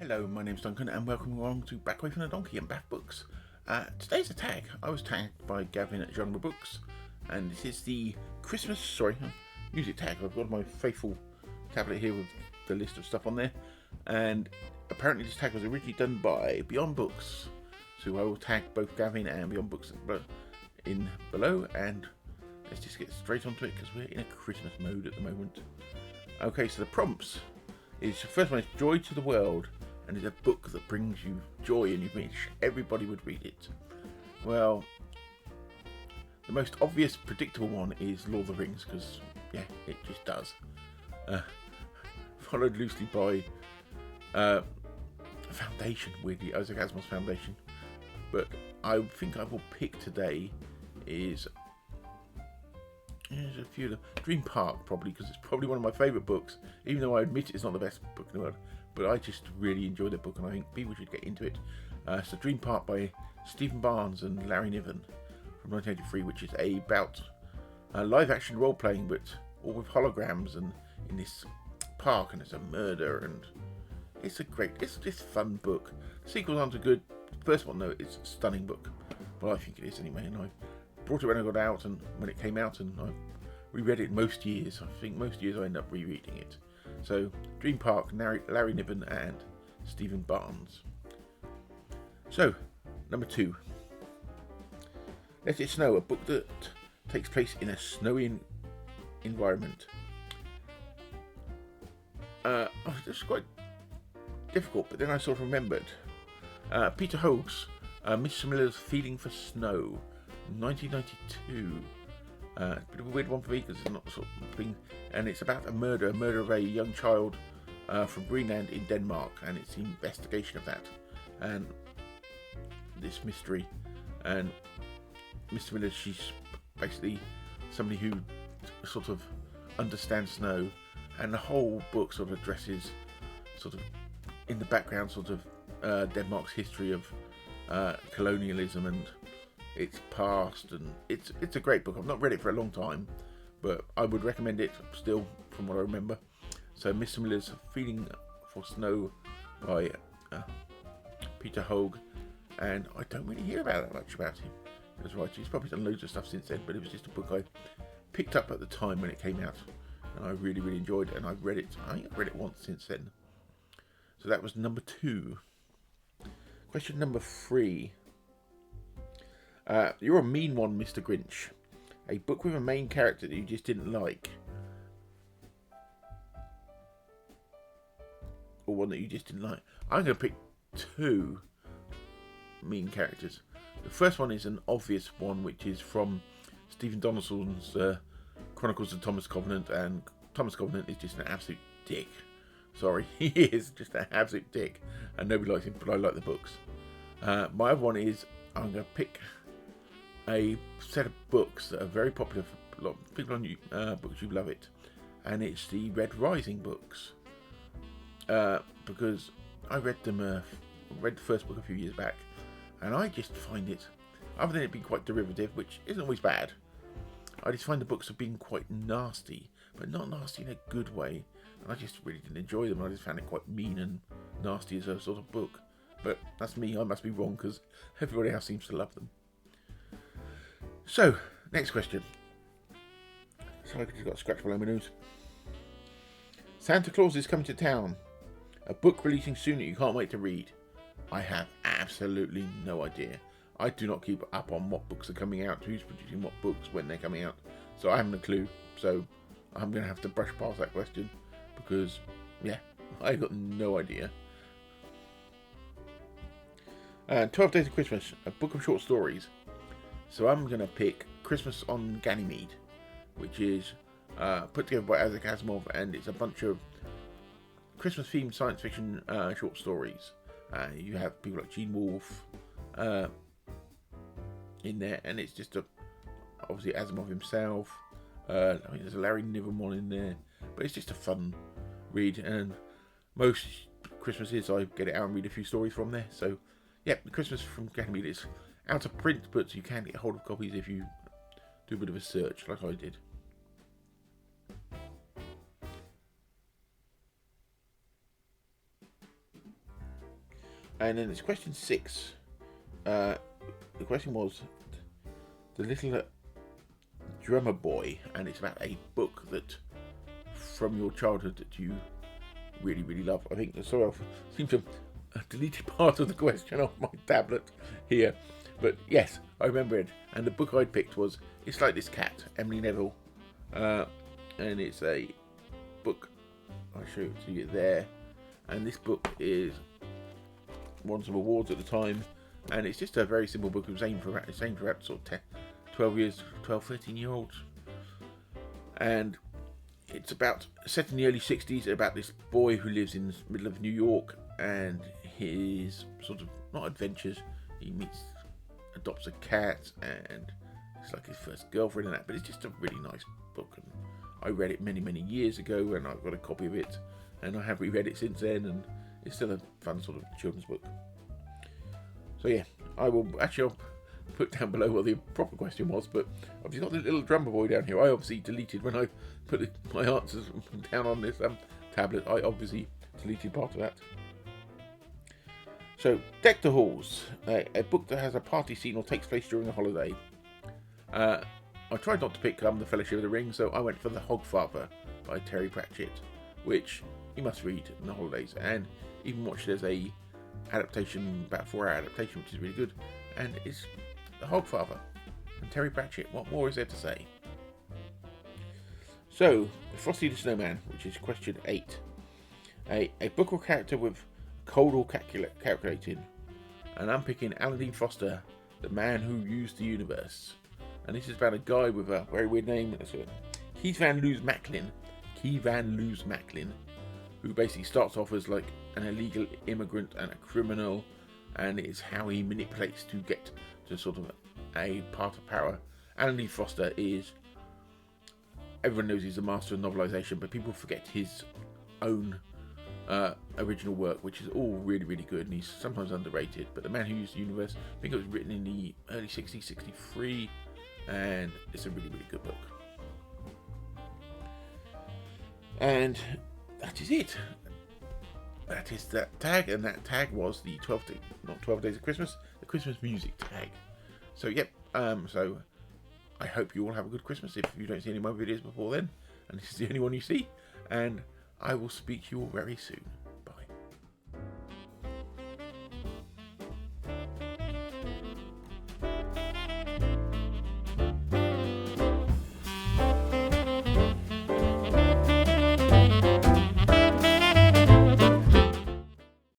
Hello, my name's Duncan and welcome along to Back Away from the Donkey and Bath Books. Today's a tag. I was tagged by Gavin at Genre Books, and this is the music tag. I've got my faithful tablet here with the list of stuff on there, and apparently this tag was originally done by Beyond Books, so I will tag both Gavin and Beyond Books in below, and let's just get straight onto it because we're in a Christmas mode at the moment. Okay, so the prompts is, the first one is Joy to the World, and it's a book that brings you joy and you wish everybody would read it. Well, the most obvious predictable one is Lord of the Rings, because yeah, it just does. Followed loosely by Foundation, weirdly, Isaac Asimov's Foundation. But I think I will pick today is there's a few of them. Dream Park, probably, because it's probably one of my favourite books, even though I admit it's not the best book in the world. But I just really enjoy the book, and I think people should get into it. So Dream Park by Stephen Barnes and Larry Niven from 1983, which is about live-action role-playing, but all with holograms and in this park, and it's a murder, and it's just fun book. The sequels aren't so good. The first one, though, is a stunning book. Well, I think it is anyway, and I brought it when I got out, and when it came out, and I reread it most years. I think most years I end up rereading it. So, Dream Park, Larry Niven and Stephen Barnes. So, number 2. Let It Snow, a book that takes place in a snowy environment. It's quite difficult, but then I sort of remembered. Peter Hoag's Mr. Miller's Feeling for Snow, 1992. It's a bit of a weird one for me because it's not the sort of thing, and it's about a murder of a young child from Greenland in Denmark, and it's the investigation of that and this mystery. And Mr. Miller, she's basically somebody who sort of understands snow, and the whole book sort of addresses sort of in the background sort of Denmark's history of colonialism and its past, and it's a great book. I've not read it for a long time, but I would recommend it still from what I remember. So Mr. Miller's Feeling for Snow by Peter Hoag, and I don't really hear about that much about him as a writer. He's probably done loads of stuff since then, but it was just a book I picked up at the time when it came out, and I really, really enjoyed it, and I've read it. I think I've read it once since then. So that was number 2. Question number 3. You're a mean one, Mr. Grinch. A book with a main character that you just didn't like. Or one that you just didn't like. I'm going to pick 2 mean characters. The first one is an obvious one, which is from Stephen Donaldson's Chronicles of Thomas Covenant, and Thomas Covenant is just an absolute dick. Sorry, he is just an absolute dick, and nobody likes him, but I like the books. My other one is, I'm going to pick a set of books that are very popular for a lot of people on Books You Love It, and it's the Red Rising books, because I read them, read the first book a few years back, and I just find it, other than it being quite derivative, which isn't always bad, I just find the books are being quite nasty, but not nasty in a good way, and I just really didn't enjoy them. I just found it quite mean and nasty as a sort of book, but that's me. I must be wrong because everybody else seems to love them. So, next question. So I just got a scratch below my nose. Santa Claus is Coming to Town. A book releasing soon that you can't wait to read. I have absolutely no idea. I do not keep up on what books are coming out, who's producing what books, when they're coming out. So I haven't a clue. So I'm going to have to brush past that question because, yeah, I got no idea. 12 Days of Christmas, a book of short stories. So I'm going to pick Christmas on Ganymede, which is put together by Isaac Asimov, and it's a bunch of Christmas-themed science fiction short stories. You have people like Gene Wolfe in there, and it's just obviously Asimov himself. I mean, there's a Larry Niven one in there, but it's just a fun read, and most Christmases I get it out and read a few stories from there. So, yeah, Christmas from Ganymede is out of print, but you can get hold of copies if you do a bit of a search like I did. And then it's question 6. The question was the little drummer boy, and it's about a book that from your childhood that you really, really love. I think sorry, I seem to have deleted part of the question off my tablet here, but yes, I remember it. And the book I picked was It's Like This Cat, Emily Neville, and it's a book. I'll show it to you there. And this book won some awards at the time, and it's just a very simple book. It was aimed for about sort of 12, 13 year olds, and it's about set in the early 60s about this boy who lives in the middle of New York, and his sort of not adventures. He adopts a cat, and it's like his first girlfriend and that. But it's just a really nice book, and I read it many, many years ago, and I've got a copy of it, and I have reread it since then, and it's still a fun sort of children's book. So yeah, I'll put down below what the proper question was, but obviously not the little drummer boy down here. I obviously deleted when I put my answers down on this tablet. I obviously deleted part of that. So, Deck the Halls, a book that has a party scene or takes place during a holiday. I tried not to pick The Fellowship of the Ring, so I went for The Hogfather by Terry Pratchett, which you must read in the holidays, and even watch. There's a adaptation, about 4-hour adaptation, which is really good, and it's The Hogfather and Terry Pratchett. What more is there to say? So, Frosty the Snowman, which is question 8. A book or character with cold or calculating, and I'm picking Alan Dean Foster, The Man Who Used the Universe. And this is about a guy with a very weird name, Keith Van Loo's Macklin, who basically starts off as like an illegal immigrant and a criminal, and it's how he manipulates to get to sort of a part of power. Alan Dean Foster is, everyone knows he's a master of novelisation, but people forget his own original work, which is all really, really good, and he's sometimes underrated. But The Man Who Used the Universe, I think it was written in the early 60s, 63, and it's a really, really good book. And that is it. That is that tag, and that tag was the 12 Days of Christmas, the Christmas music tag. So yep, so I hope you all have a good Christmas if you don't see any of my videos before then, and this is the only one you see, and I will speak to you all very soon.